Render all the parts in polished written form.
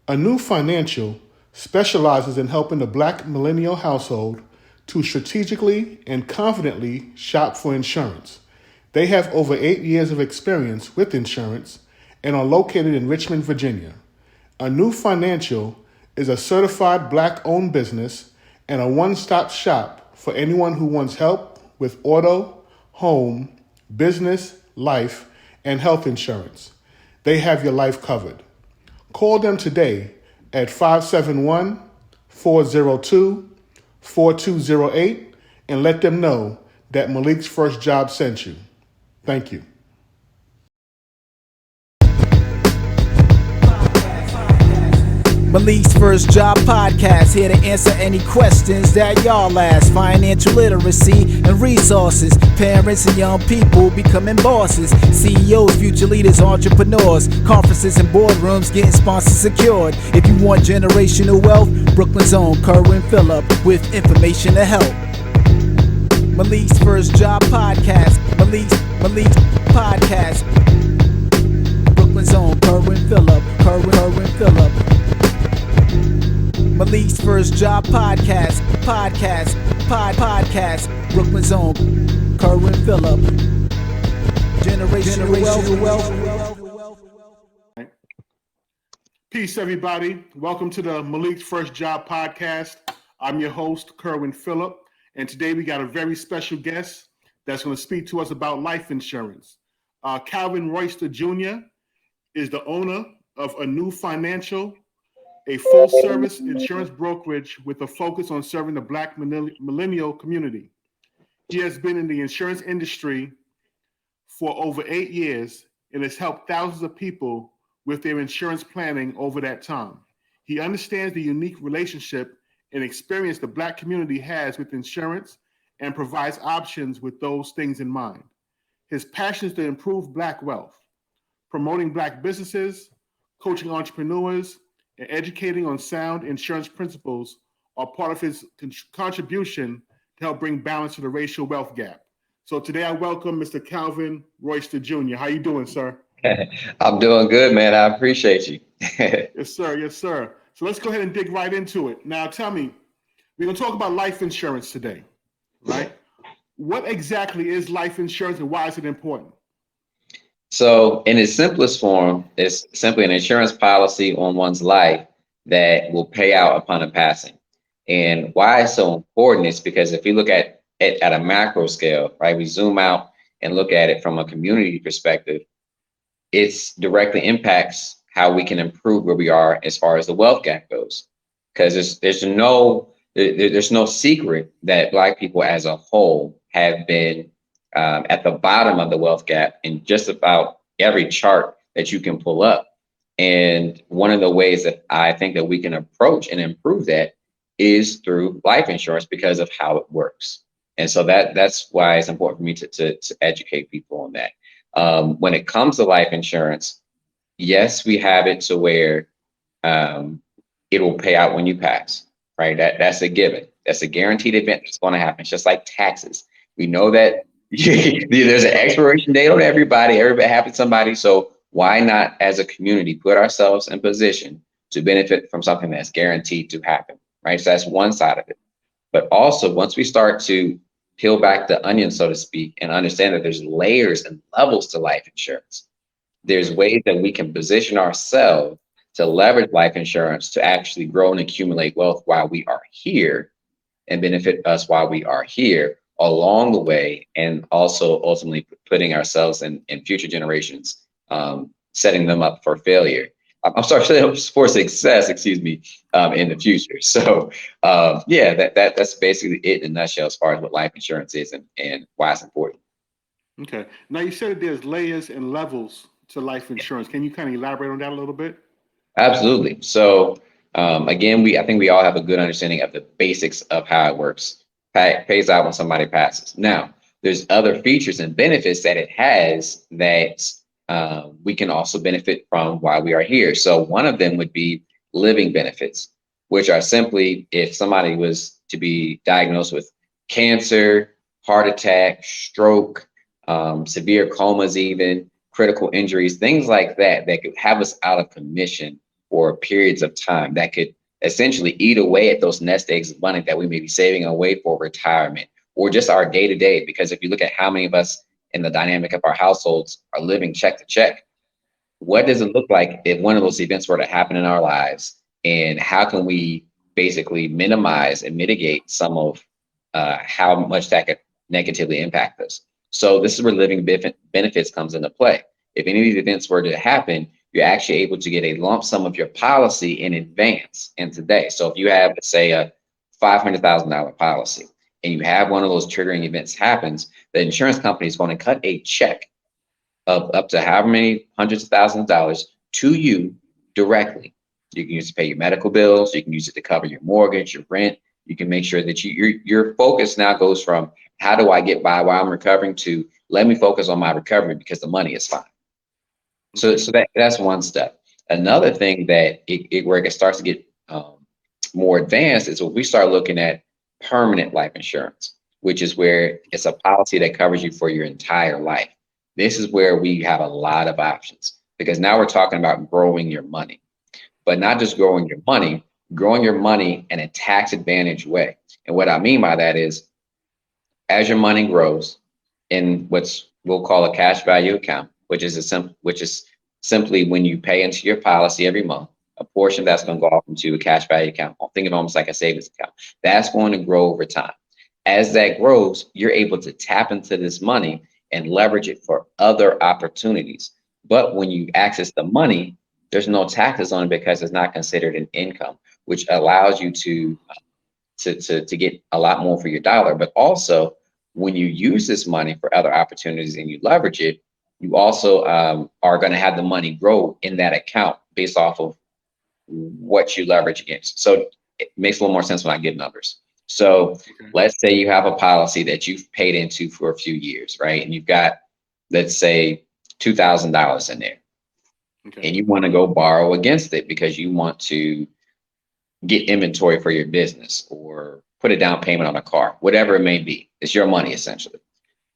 Anew Financial specializes in helping the Black millennial household to strategically and confidently shop for insurance. They have over 8 years of experience with insurance and are located in Richmond, Virginia. Anew Financial is a certified Black-owned business and a one-stop shop for anyone who wants help with auto, home, business, life, and health insurance. They have your life covered. Call them today at 571-402-4208 and let them know that Malik's First Job sent you. Thank you. Malik's First Job Podcast, here to answer any questions that y'all ask. Financial literacy and resources. Parents and young people becoming bosses. CEOs, future leaders, entrepreneurs. Conferences and boardrooms getting sponsors secured. If you want generational wealth, Brooklyn's own Kerwin Phillip with information to help. Malik's First Job Podcast. Malik's Podcast. Brooklyn's own Kerwin Phillip. Kerwin Phillip. Malik's First Job Podcast. Brooklyn's own Kerwin Phillip. Generational wealth. Peace, everybody. Welcome to the Malik's First Job Podcast. I'm your host, Kerwin Phillip, and today we got a very special guest that's going to speak to us about life insurance. Calvin Royster Jr. is the owner of Anew Financial, a full-service insurance brokerage with a focus on serving the Black millennial community. He has been in the insurance industry for over 8 years and has helped thousands of people with their insurance planning over that time. He understands the unique relationship and experience the Black community has with insurance and provides options with those things in mind. His passion is to improve Black wealth, promoting Black businesses, coaching entrepreneurs, and educating on sound insurance principles are part of his contribution to help bring balance to the racial wealth gap. So today I welcome Mr. Calvin Royster Jr. How you doing, sir? I'm doing good, man. I appreciate you. Yes, sir. Yes, sir. So let's go ahead and dig right into it. Now tell me, we're going to talk about life insurance today, right? What exactly is life insurance and why is it important? So in its simplest form, it's simply an insurance policy on one's life that will pay out upon a passing. And why it's so important is because if you look at it at a macro scale, right, we zoom out and look at it from a community perspective, it directly impacts how we can improve where we are as far as the wealth gap goes. Because there's no secret that Black people as a whole have been at the bottom of the wealth gap in just about every chart that you can pull up. And one of the ways that I think that we can approach and improve that is through life insurance because of how it works. And so that's why it's important for me to educate people on that. When it comes to life insurance, yes, we have it to where it will pay out when you pass, right? That's a given. That's a guaranteed event that's going to happen. It's just like taxes. We know that there's an expiration date on everybody happens to somebody. So why not, as a community, put ourselves in position to benefit from something that's guaranteed to happen, right? So that's one side of it. But also, once we start to peel back the onion, so to speak, and understand that there's layers and levels to life insurance, there's ways that we can position ourselves to leverage life insurance to actually grow and accumulate wealth while we are here and benefit us while we are here along the way, and also ultimately putting ourselves in future generations, setting them up for failure. I'm sorry, for success, in the future. So that's basically it in a nutshell as far as what life insurance is and why it's important. Okay. Now you said that there's layers and levels to life insurance. Can you kind of elaborate on that a little bit? Absolutely. So again, I think we all have a good understanding of the basics of how it works. Pays out when somebody passes. Now, there's other features and benefits that it has that we can also benefit from while we are here. So one of them would be living benefits, which are simply if somebody was to be diagnosed with cancer, heart attack, stroke, severe comas, even critical injuries, things like that, that could have us out of commission for periods of time that could essentially eat away at those nest eggs of money that we may be saving away for retirement or just our day to day. Because if you look at how many of us in the dynamic of our households are living check to check, what does it look like if one of those events were to happen in our lives? And how can we basically minimize and mitigate some of how much that could negatively impact us? So this is where living benefits comes into play. If any of these events were to happen, you're actually able to get a lump sum of your policy in advance and today. So if you have, let's say, a $500,000 policy and you have one of those triggering events happens, the insurance company is going to cut a check of up to however many hundreds of thousands of dollars to you directly. You can use it to pay your medical bills. You can use it to cover your mortgage, your rent. You can make sure that your focus now goes from how do I get by while I'm recovering to let me focus on my recovery because the money is fine. So that's one step. Another thing that where it starts to get more advanced is when we start looking at permanent life insurance, which is where it's a policy that covers you for your entire life. This is where we have a lot of options because now we're talking about growing your money, but not just growing your money in a tax advantage way. And what I mean by that is as your money grows in what's we'll call a cash value account, which is simply when you pay into your policy every month, a portion that's going to go off into a cash value account. Think of it almost like a savings account. That's going to grow over time. As that grows, you're able to tap into this money and leverage it for other opportunities. But when you access the money, there's no taxes on it because it's not considered an income, which allows you to get a lot more for your dollar. But also, when you use this money for other opportunities and you leverage it, you also are going to have the money grow in that account based off of what you leverage against. So it makes a little more sense when I give numbers. So let's say you have a policy that you've paid into for a few years, right? And you've got, let's say, $2,000 in there. And you want to go borrow against it because you want to get inventory for your business or put a down payment on a car, whatever it may be. It's your money, essentially.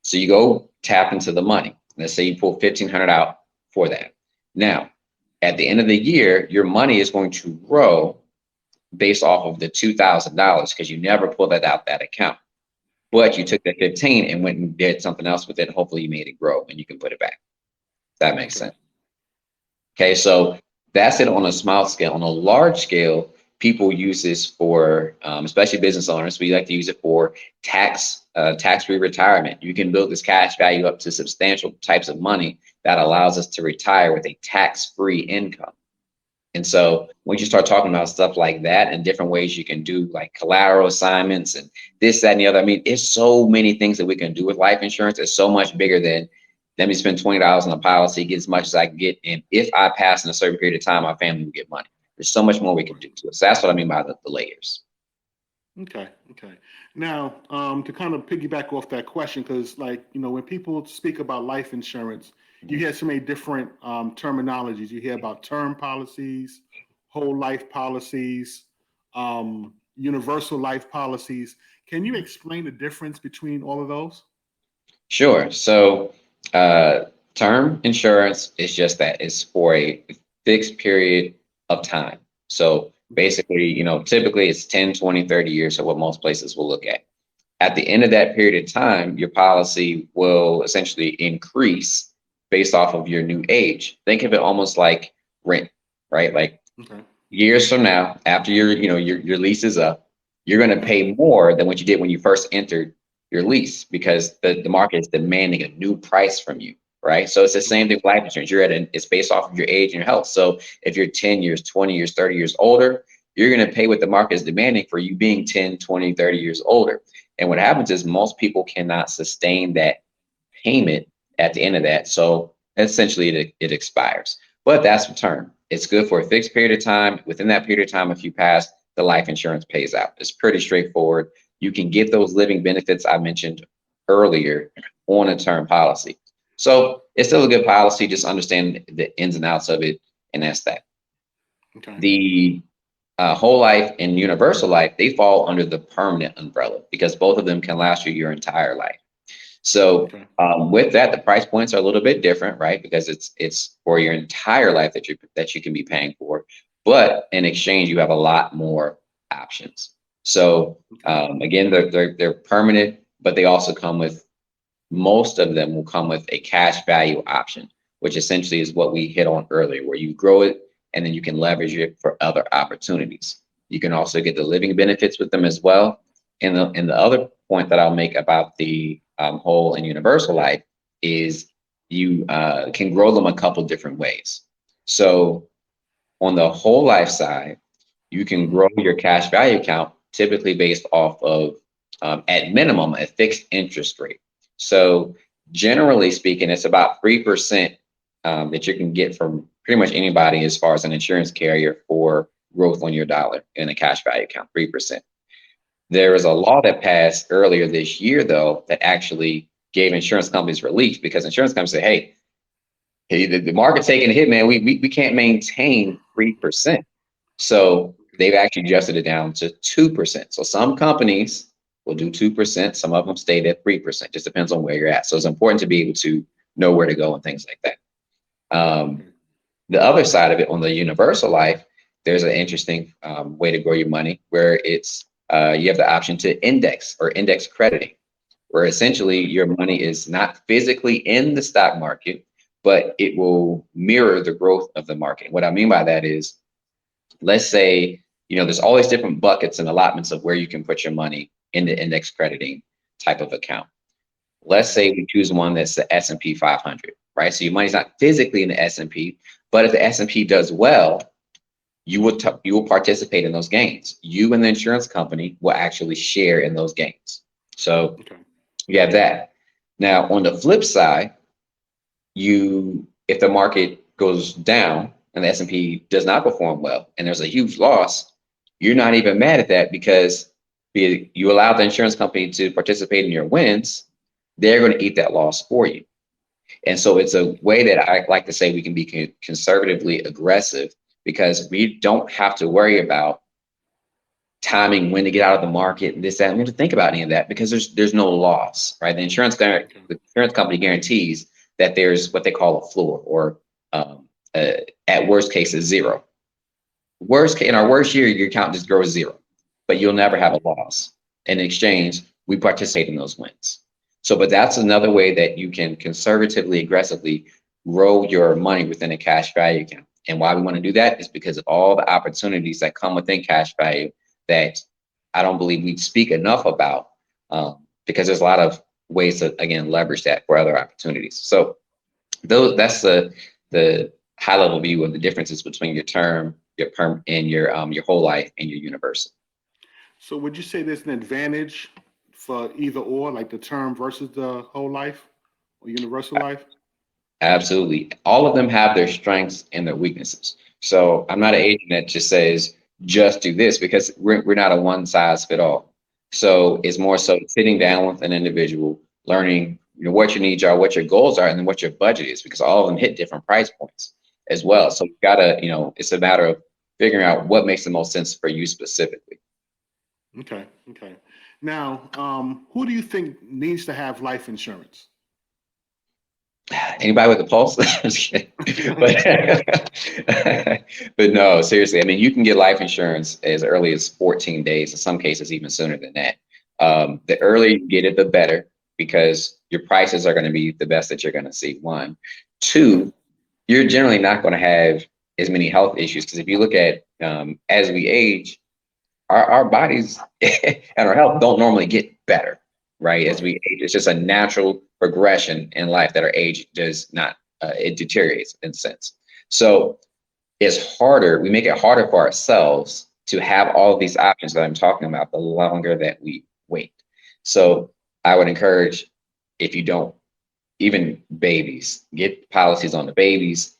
So you go tap into the money. Let's say you pull $1,500 out for that. Now, at the end of the year, your money is going to grow based off of the $2,000 because you never pulled that out that account. But you took that 15 and went and did something else with it. Hopefully you made it grow and you can put it back. That makes sense. Okay, so that's it on a small scale. On a large scale, people use this for, especially business owners, we like to use it for tax-free retirement. You can build this cash value up to substantial types of money that allows us to retire with a tax-free income. And so when you start talking about stuff like that and different ways you can do like collateral assignments and this, that, and the other, I mean, it's so many things that we can do with life insurance. It's so much bigger than let me spend $20 on a policy, get as much as I can get. And if I pass in a certain period of time, my family will get money. There's so much more we can do to it. So that's what I mean by the layers. Okay. Now, to kind of piggyback off that question, because when people speak about life insurance, you hear so many different terminologies. You hear about term policies, whole life policies, universal life policies. Can you explain the difference between all of those? Sure. So term insurance is just that. It's for a fixed period of time. So basically, typically it's 10, 20, 30 years. So what most places will look at. At the end of that period of time, your policy will essentially increase based off of your new age. Think of it almost like rent, right? Like years from now, after your lease is up, you're going to pay more than what you did when you first entered your lease because the market is demanding a new price from you, right? So it's the same thing with life insurance. It's based off of your age and your health. So if you're 10 years, 20 years, 30 years older, you're going to pay what the market is demanding for you being 10, 20, 30 years older. And what happens is most people cannot sustain that payment at the end of that. So essentially it expires, but that's the term. It's good for a fixed period of time. Within that period of time, if you pass, the life insurance pays out. It's pretty straightforward. You can get those living benefits I mentioned earlier on a term policy. So it's still a good policy. Just understand the ins and outs of it. And that's that. Okay. The whole life and universal life, they fall under the permanent umbrella because both of them can last you your entire life. So with that, the price points are a little bit different, right? Because it's for your entire life that you can be paying for. but in exchange, you have a lot more options. So again, they're permanent, but they also come with, most of them will come with a cash value option, which essentially is what we hit on earlier, where you grow it and then you can leverage it for other opportunities. You can also get the living benefits with them as well. And the other point that I'll make about the whole and universal life is you can grow them a couple different ways. So on the whole life side, you can grow your cash value account typically based off of, at minimum, a fixed interest rate. So generally speaking, it's about 3% that you can get from pretty much anybody as far as an insurance carrier for growth on your dollar in a cash value account, 3%. There was a law that passed earlier this year, though, that actually gave insurance companies relief, because insurance companies say, hey, the market's taking a hit, man. We can't maintain 3%. So they've actually adjusted it down to 2%. So some companies will do 2%. Some of them stayed at 3%. Just depends on where you're at. So it's important to be able to know where to go and things like that. The other side of it, on the universal life, there's an interesting way to grow your money, where it's you have the option to index or index crediting, where essentially your money is not physically in the stock market, but it will mirror the growth of the market. What I mean by that is, let's say, there's all these different buckets and allotments of where you can put your money in the index crediting type of account. Let's say we choose one that's the S&P 500, right? So your money's not physically in the S&P, but if the S&P does well, you will participate in those gains. You and the insurance company will actually share in those gains. So you have that. Now, on the flip side, if the market goes down and the S&P does not perform well and there's a huge loss, you're not even mad at that, because you allow the insurance company to participate in your wins. They're going to eat that loss for you. And so it's a way that I like to say we can be conservatively aggressive, because we don't have to worry about timing when to get out of the market and this, that. We don't have to think about any of that, because there's no loss, right? The insurance company guarantees that there's what they call a floor, or at worst case is zero. In our worst year, your account just grows zero, but you'll never have a loss. In exchange, we participate in those wins. So, but that's another way that you can conservatively, aggressively grow your money within a cash value account. And why we want to do that is because of all the opportunities that come within cash value that I don't believe we speak enough about, because there's a lot of ways to, again, leverage that for other opportunities. So that's the high level view of the differences between your term, your perm, and your whole life and your universal. So would you say there's an advantage for either or, like the term versus the whole life or universal life? Absolutely. All of them have their strengths and their weaknesses. So I'm not an agent that just says, just do this, because we're not a one size fit all. So it's more so sitting down with an individual, learning what your needs are, what your goals are, and then what your budget is, because all of them hit different price points as well. So you've got to, it's a matter of figuring out what makes the most sense for you specifically. Okay. Now, who do you think needs to have life insurance? Anybody with a pulse? but no, seriously. I mean, you can get life insurance as early as 14 days, in some cases even sooner than that. The earlier you get it, the better, because your prices are going to be the best that you're going to see. One, two, you're generally not going to have as many health issues, because if you look at as we age, our bodies and our health don't normally get better, right? As we age, it's just a natural progression in life that our age does not, it deteriorates in a sense. So it's harder, we make it harder for ourselves to have all of these options that I'm talking about the longer that we wait. So I would encourage, if you don't, even babies, get policies on the babies.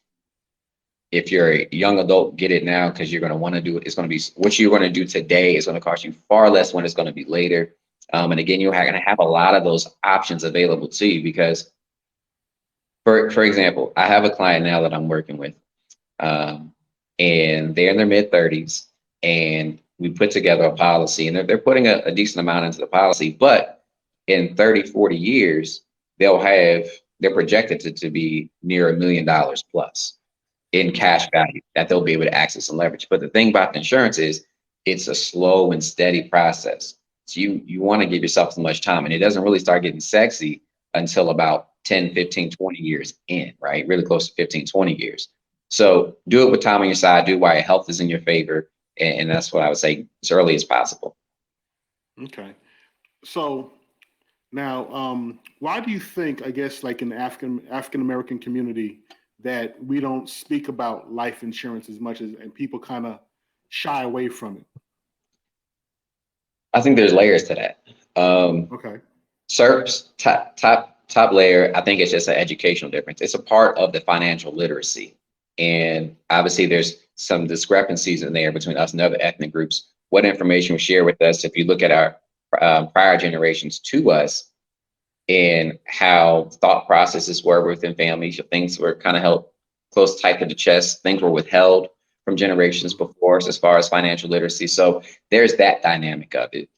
If you're a young adult, get it now, because you're going to want to do it. It's going to be what you're going to do today is going to cost you far less when it's going to be later. And again, you're going to have a lot of those options available to you, because, for example, I have a client now that I'm working with, and they're in their mid-30s, and we put together a policy, and they're putting a decent amount into the policy, but in 30, 40 years, they're projected to be near $1 million plus. in cash value that they'll be able to access and leverage. But the thing about the insurance is it's a slow and steady process. So you want to give yourself as much time, and it doesn't really start getting sexy until about 10, 15, 20 years in, right? Really close to 15, 20 years. So do it with time on your side, do it while your health is in your favor. And that's what I would say as early as possible. Okay. So now, why do you think, I guess, like in the African American community, that we don't speak about life insurance as much and people kind of shy away from it? I think there's layers to that. Okay. SERP's top layer, I think it's just an educational difference. It's a part of the financial literacy. And obviously there's some discrepancies in there between us and other ethnic groups. What information was shared with us, if you look at our prior generations to us and how thought processes were within families, things were kind of held close, tight to the chest, things were withheld from generations before us as far as financial literacy. So there's that dynamic of it.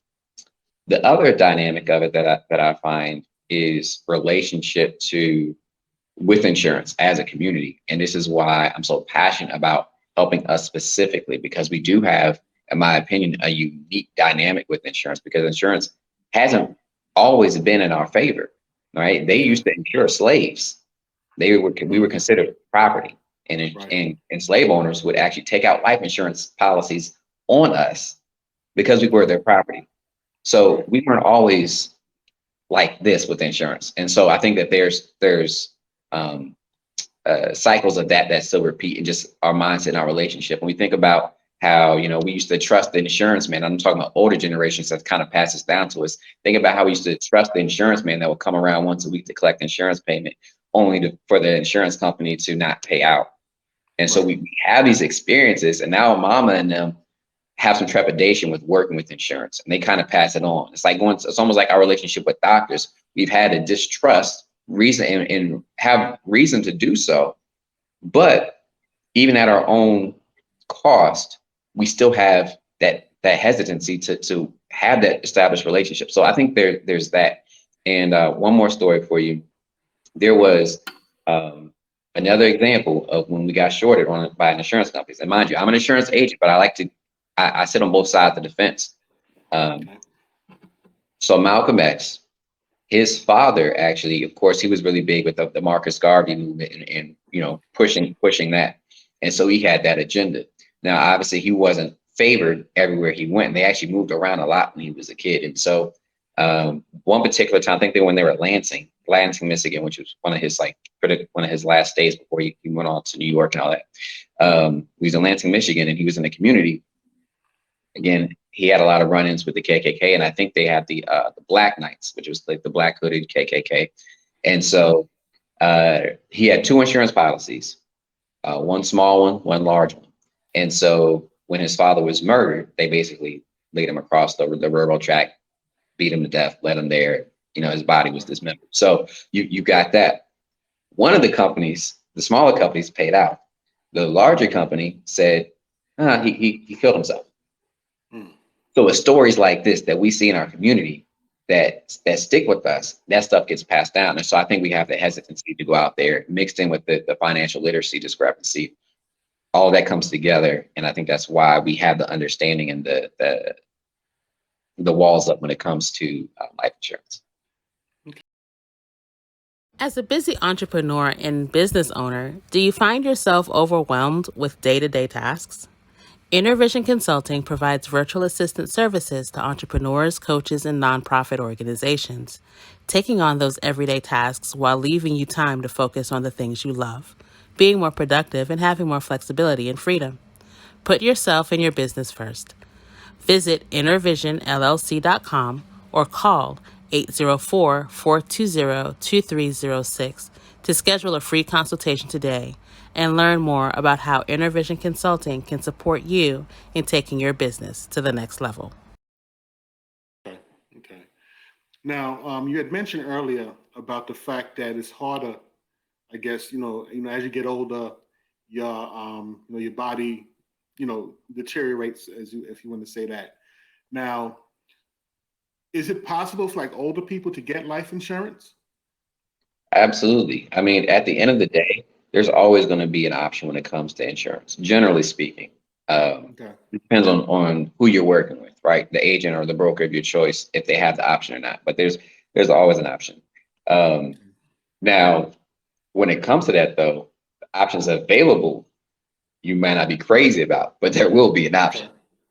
The other dynamic of it that I find is relationship with insurance as a community. And this is why I'm so passionate about helping us specifically, because we do have, in my opinion, a unique dynamic with insurance, because insurance hasn't always been in our favor, right? They used to insure slaves. We were considered property, and slave owners would actually take out life insurance policies on us because we were their property. So we weren't always like this with insurance. And so I think that there's cycles of that still repeat in just our mindset and our relationship. When we think about how, we used to trust the insurance man, I'm talking about older generations that kind of passes down to us. Think about how we used to trust the insurance man that would come around once a week to collect insurance payment, only for the insurance company to not pay out. And so we have these experiences, and now mama and them have some trepidation with working with insurance, and they kind of pass it on. It's almost like our relationship with doctors. We've had a distrust reason and have reason to do so, but even at our own cost, we still have that hesitancy to have that established relationship. So I think there's that. And one more story for you. There was another example of when we got shorted by an insurance company. And mind you, I'm an insurance agent, but I sit on both sides of the fence. So Malcolm X, his father actually, of course, he was really big with the Marcus Garvey movement and pushing that. And so he had that agenda. Now, obviously, he wasn't favored everywhere he went. And they actually moved around a lot when he was a kid. And so one particular time, I think when they were at Lansing, Michigan, which was one of his last days before he went on to New York and all that. He was in Lansing, Michigan, and he was in the community. Again, he had a lot of run-ins with the KKK, and I think they had the Black Knights, which was like the black hooded KKK. And so he had two insurance policies, one small one, one large one. And so when his father was murdered, they basically laid him across the railroad track, beat him to death, led him there. His body was dismembered. So you got that. One of the companies, the smaller companies, paid out. The larger company said, he killed himself. So with stories like this that we see in our community that stick with us, that stuff gets passed down. And so I think we have the hesitancy to go out there mixed in with the financial literacy discrepancy. All that comes together. And I think that's why we have the understanding and the walls up when it comes to life insurance. As a busy entrepreneur and business owner, do you find yourself overwhelmed with day-to-day tasks? Intervision Consulting provides virtual assistant services to entrepreneurs, coaches, and nonprofit organizations, taking on those everyday tasks while leaving you time to focus on the things you love, being more productive, and having more flexibility and freedom. Put yourself and your business first. Visit intervisionllc.com or call 804-420-2306 to schedule a free consultation today and learn more about how Intervision Consulting can support you in taking your business to the next level. Okay. Now, you had mentioned earlier about the fact that it's harder, I guess, as you get older, your body, deteriorates, if you want to say that. Now, is it possible for older people to get life insurance? Absolutely. I mean, at the end of the day, there's always going to be an option when it comes to insurance, generally speaking. Okay. It depends on who you're working with, right? The agent or the broker of your choice, if they have the option or not. But there's always an option. Now, when it comes to that, though, the options available you might not be crazy about, but there will be an option.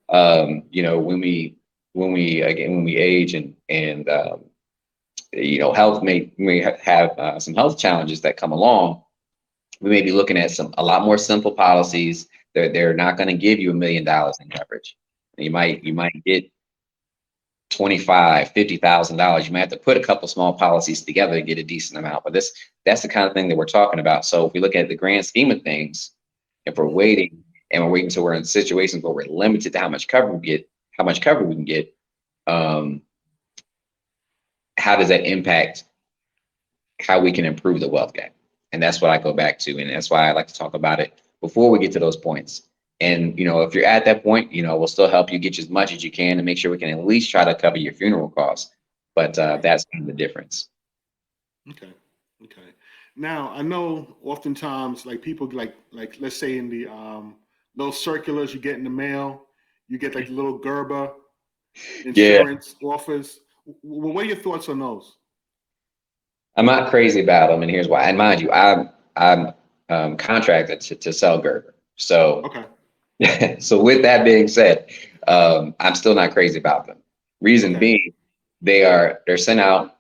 You know, when we age and you know, health may have some health challenges that come along. We may be looking at a lot more simple policies. They're not going to give you $1 million in coverage. You might get $50,000. You might have to put a couple small policies together to get a decent amount. But that's the kind of thing that we're talking about. So if we look at the grand scheme of things, if we're waiting until we're in situations where we're limited to how much cover we can get, how does that impact how we can improve the wealth gap? And that's what I go back to. And that's why I like to talk about it before we get to those points. And, you know, if you're at that point, you know, we'll still help you get as much as you can and make sure we can at least try to cover your funeral costs. But that's kind of the difference. Okay. Now, I know oftentimes like people like let's say in the those circulars you get in the mail, you get like little Gerber insurance offers. What are your thoughts on those? I'm not crazy about them, and here's why. And mind you, I'm contracted to sell Gerber. So Okay. so with that being said, I'm still not crazy about them. Reason being, they're sent out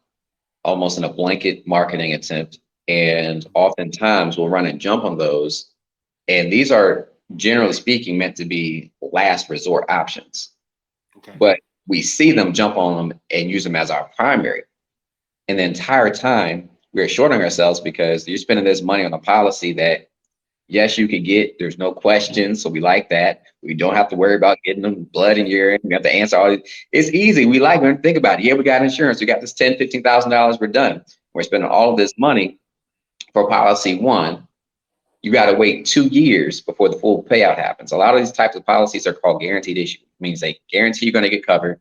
almost in a blanket marketing attempt, and oftentimes we'll run and jump on those. And these are, generally speaking, meant to be last resort options. But we see them jump on them and use them as our primary. And the entire time we're shorting ourselves because you're spending this money on a policy that, yes, you could get, there's no questions. So we like that. We don't have to worry about getting them blood in urine. We have to answer all this. It's easy. We like it. Think about it. Yeah, we got insurance. We got this $10,000, $15,000. We're done. We're spending all of this money for policy one. You got to wait 2 years before the full payout happens. A lot of these types of policies are called guaranteed issue. It means they guarantee you're going to get covered.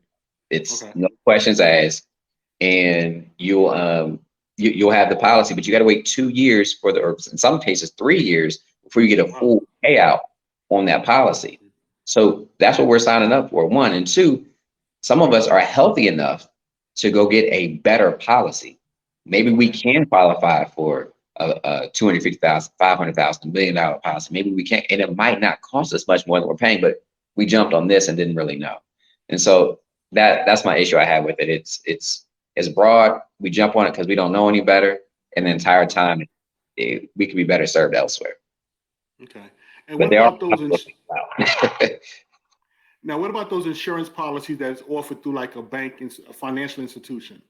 It's no questions asked, and you'll have the policy, but you got to wait 2 years or in some cases 3 years before you get a full payout on that policy. So that's what we're signing up for, one. And two, some of us are healthy enough to go get a better policy. Maybe we can qualify for a $250,000, $500,000, $1 million policy. Maybe we can't, and it might not cost us much more than we're paying, but we jumped on this and didn't really know. And so that's my issue I have with it. It's broad. We jump on it because we don't know any better, and the entire time we could be better served elsewhere. Okay. And what about those? Now, what about those insurance policies that's offered through like a bank, a financial institution?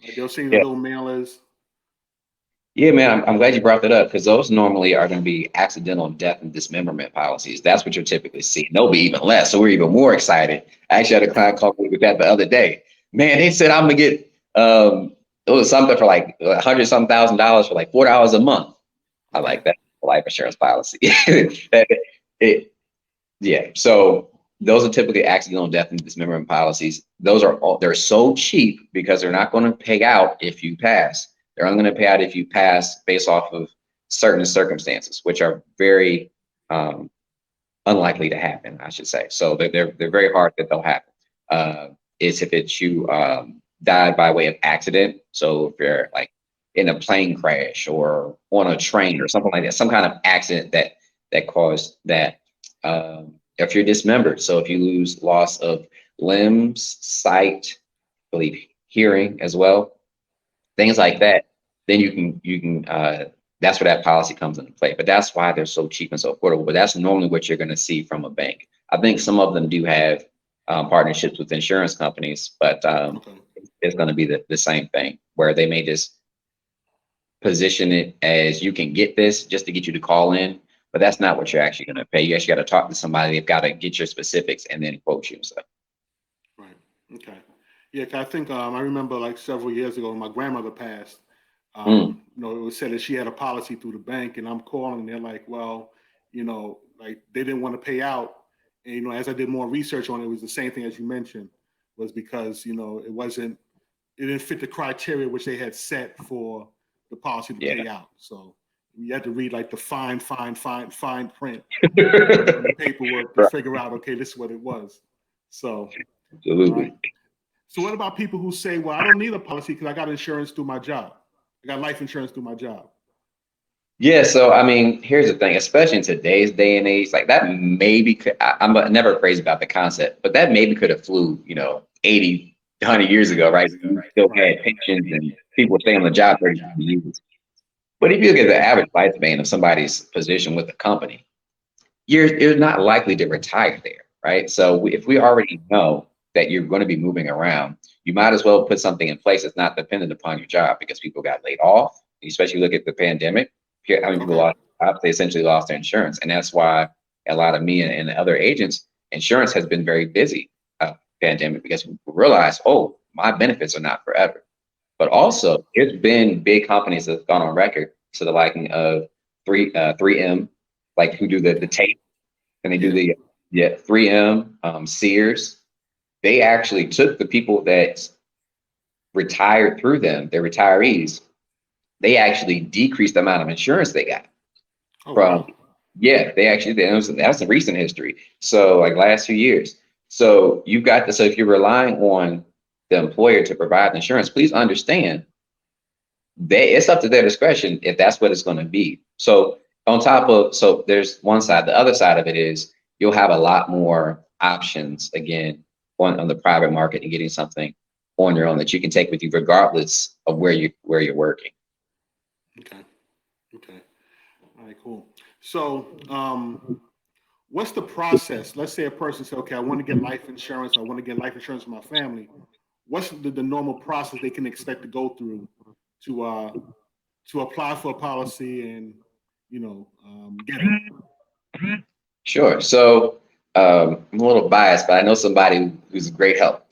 Like they'll send the little mailers. Yeah, man, I'm glad you brought that up because those normally are going to be accidental death and dismemberment policies. That's what you're typically seeing. They'll be even less. So we're even more excited. I actually had a client call me with that the other day. Man, they said I'm going to get, it was something for like $100,000 for like $4 a month. I like that life insurance policy. Yeah. So those are typically accidental death and dismemberment policies. They're so cheap because they're not going to pay out if you pass. They're only going to pay out if you pass based off of certain circumstances, which are very unlikely to happen, I should say. So they're very hard that they'll happen. Is if it's you died by way of accident. So if you're like in a plane crash or on a train or something like that, some kind of accident that caused that. If you're dismembered, so if you lose loss of limbs, sight, I believe hearing as well, things like that, then you can that's where that policy comes into play. But that's why they're so cheap and so affordable. But that's normally what you're going to see from a bank. I think some of them do have partnerships with insurance companies, but it's going to be the same thing where they may just position it as you can get this just to get you to call in, but that's not what you're actually going to pay. You actually got to talk to somebody. They've got to get your specifics and then quote you and stuff. Right. Okay. Yeah, I think I remember like several years ago, my grandmother passed. You know, it was said that she had a policy through the bank, and I'm calling, and they're like, well, you know, like they didn't want to pay out. And, you know, as I did more research on it, it was the same thing as you mentioned, was because, you know, it didn't fit the criteria which they had set for the policy to pay out. So, you had to read like the fine print on the paperwork to figure out, okay, this is what it was. So, Absolutely. all right. So what about people who say, well, I don't need a policy because I got insurance through my job. I got life insurance through my job. Yeah, so I mean, here's the thing, especially in today's day and age, like that maybe could, I'm never crazy about the concept, but that maybe could have flew, 80, 100 years ago, right? We still had pensions and people stay on the job 30 years. But if you look at the average lifespan of somebody's position with the company, you're not likely to retire there, right? So if we already know that you're going to be moving around, you might as well put something in place that's not dependent upon your job because people got laid off, especially look at the pandemic. How many people lost jobs? They essentially lost their insurance. And that's why a lot of me and other agents, insurance has been very busy pandemic because we realize, oh, my benefits are not forever. But also, there's been big companies that have gone on record to the liking of 3M, like who do the tape, and they do the 3M, Sears. They actually took the people that retired through them, their retirees. They actually decreased the amount of insurance they got from. Wow. Yeah, that's a recent history. So like last few years. So you've got so if you're relying on the employer to provide insurance, please understand it's up to their discretion if that's what it's going to be. So so there's one side. The other side of it is you'll have a lot more options again on the private market and getting something on your own that you can take with you regardless of where you're working. Okay. All right, cool. So what's the process? Let's say a person says, okay, I want to get life insurance. I want to get life insurance for my family. What's the normal process they can expect to go through to apply for a policy and, get it? Sure. So I'm a little biased, but I know somebody who's a great help.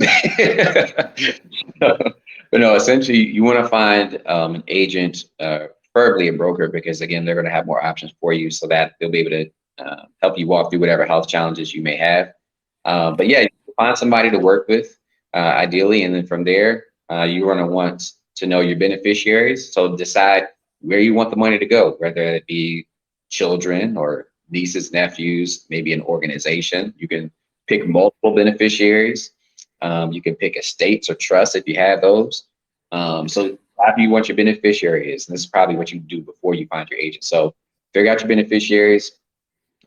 But no, essentially, you want to find an agent, preferably a broker, because again, they're going to have more options for you, so that they'll be able to help you walk through whatever health challenges you may have. But yeah, you find somebody to work with, ideally, and then from there, you're going to want to know your beneficiaries. So decide where you want the money to go, whether it be children or nieces, nephews, maybe an organization. You can pick multiple beneficiaries. You can pick estates or trusts if you have those. So after you want your beneficiary is, and this is probably what you do before you find your agent. So figure out your beneficiaries.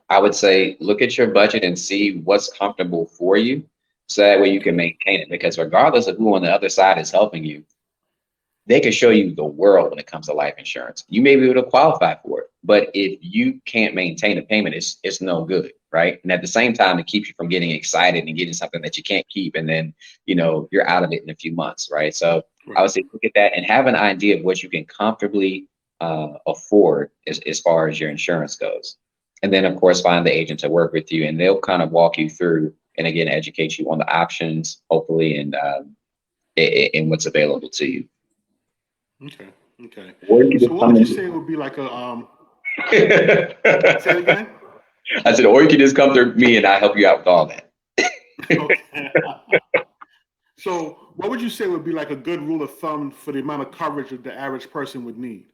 I would say look at your budget and see what's comfortable for you, so that way you can maintain it. Because regardless of who on the other side is helping you, they can show you the world when it comes to life insurance. You may be able to qualify for it, but if you can't maintain a payment, it's no good, right? And at the same time, it keeps you from getting excited and getting something that you can't keep, and then you're out of it in a few months, right? So I would say look at that and have an idea of what you can comfortably afford as far as your insurance goes, and then of course find the agent to work with you, and they'll kind of walk you through and again educate you on the options, hopefully, and what's available to you. Okay. So what would you say would be like a say it again? I said, or you can just come to me and I help you out with all that. Okay. So what would you say would be like a good rule of thumb for the amount of coverage that the average person would need?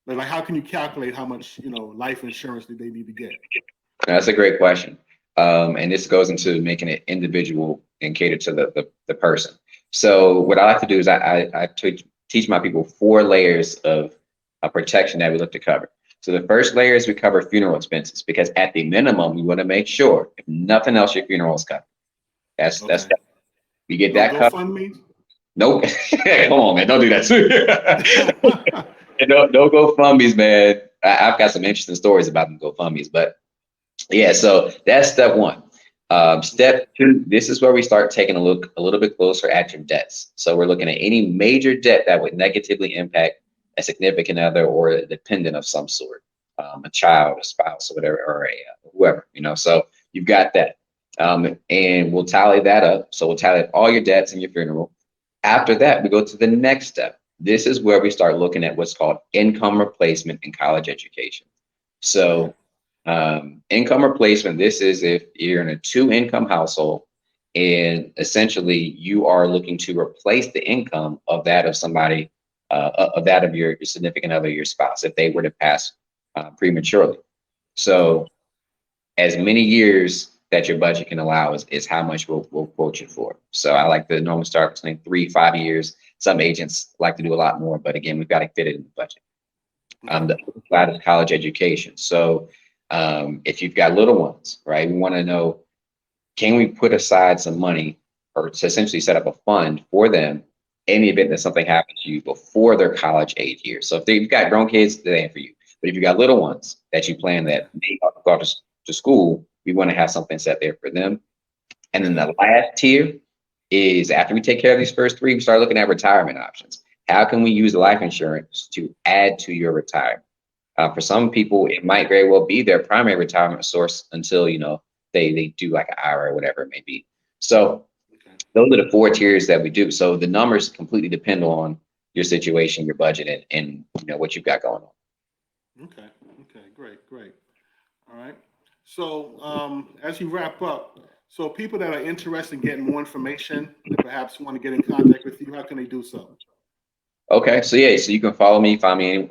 Like how can you calculate how much, life insurance that they need to get? That's a great question. And this goes into making it individual and cater to the person. So what I like to do is I teach my people 4 layers of protection that we look to cover. So the first layer is we cover funeral expenses, because at the minimum, we want to make sure, if nothing else, your funeral is covered. That's we get that covered. GoFundMe? Nope. Come on, man. Don't do that. No GoFundMes, man. I've got some interesting stories about the GoFundMes, but yeah, so that's step 1. Step 2, this is where we start taking a look a little bit closer at your debts. So we're looking at any major debt that would negatively impact a significant other or a dependent of some sort, a child, a spouse, or whatever, or whoever, So you've got that. And we'll tally that up. So we'll tally up all your debts and your funeral. After that, we go to the next step. This is where we start looking at what's called income replacement in college education. So income replacement, this is if you're in a 2-income household and essentially you are looking to replace the income of that of somebody, of that of your significant other, your spouse, if they were to pass prematurely. So as many years that your budget can allow is how much we'll quote you for. So I like to normally start between 3-5 years. Some agents like to do a lot more, but again, we've got to fit it in the budget. The other side is college education. So if you've got little ones, right, we want to know, can we put aside some money or to essentially set up a fund for them in the event that something happens to you before their college age years? So if you've got grown kids, that ain't for you. But if you got little ones that you plan that may go to school, we want to have something set there for them. And then the last tier is, after we take care of these first three, we start looking at retirement options. How can we use life insurance to add to your retirement? For some people, it might very well be their primary retirement source until, you know, they do like an IRA or whatever it may be. So those are the 4 tiers that we do. So the numbers completely depend on your situation, your budget, and you know what you've got going on. Okay. Great. All right. So as you wrap up, so people that are interested in getting more information and perhaps want to get in contact with you, how can they do so? Okay, so you can find me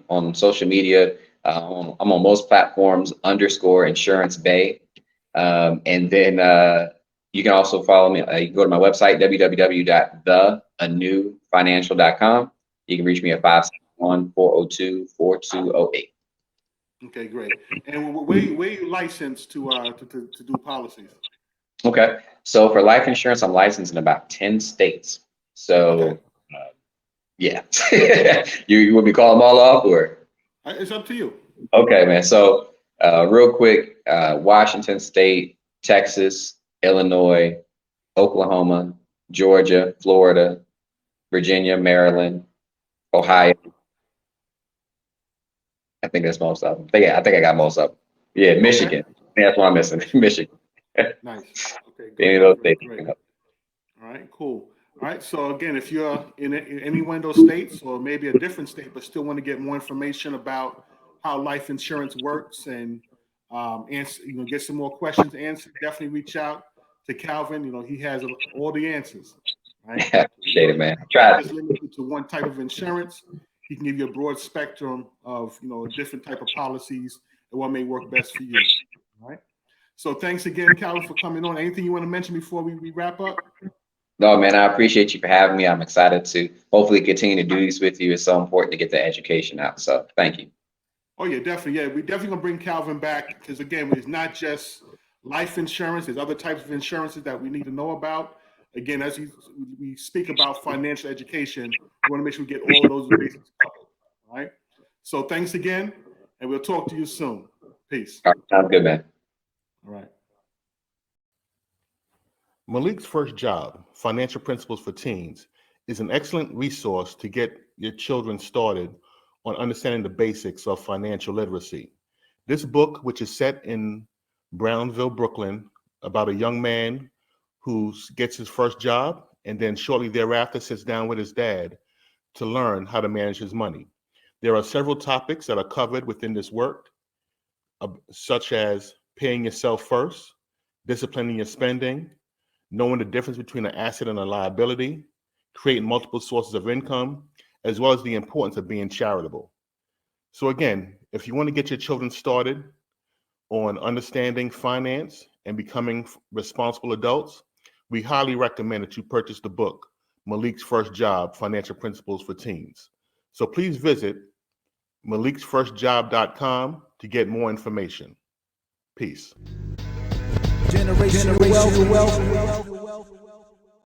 on social media. I'm on most platforms _Insurance Bay. And then you can also follow me. You can go to my website, www.theanewfinancial.com. You can reach me at 561-402-4208. Okay, great. And where are you licensed to do policies? Okay, so for life insurance, I'm licensed in about 10 states. So, yeah, you want me to call them all off, or? It's up to you. Okay, man. So real quick, Washington State, Texas, Illinois, Oklahoma, Georgia, Florida, Virginia, Maryland, Ohio. I think that's most of them. I think I got most of them. Yeah, Michigan. Okay. That's what I'm missing. Michigan. Nice. Okay, Any of those states. great. All right, cool. All right, so again, if you're in any one of those states or maybe a different state, but still want to get more information about how life insurance works and answer, get some more questions answered, definitely reach out to Calvin. He has all the answers. Right? Appreciate it, man. Not just limited to one type of insurance. He can give you a broad spectrum of different type of policies and what may work best for you. All right. So thanks again, Calvin, for coming on. Anything you want to mention before we wrap up? No, man, I appreciate you for having me. I'm excited to hopefully continue to do this with you. It's so important to get the education out. So thank you. Oh, yeah, definitely. Yeah, we're definitely going to bring Calvin back because, again, it's not just life insurance. There's other types of insurances that we need to know about. Again, as we speak about financial education, we want to make sure we get all of those bases covered. All right. So thanks again, and we'll talk to you soon. Peace. All right, sounds good, man. All right. Malik's First Job, Financial Principles for Teens, is an excellent resource to get your children started on understanding the basics of financial literacy. This book, which is set in Brownsville, Brooklyn, about a young man who gets his first job and then shortly thereafter sits down with his dad to learn how to manage his money. There are several topics that are covered within this work, such as paying yourself first, disciplining your spending, knowing the difference between an asset and a liability, creating multiple sources of income, as well as the importance of being charitable. So again, if you want to get your children started on understanding finance and becoming responsible adults, we highly recommend that you purchase the book, Malik's First Job, Financial Principles for Teens. So please visit maliksfirstjob.com to get more information. Peace. Generational wealth.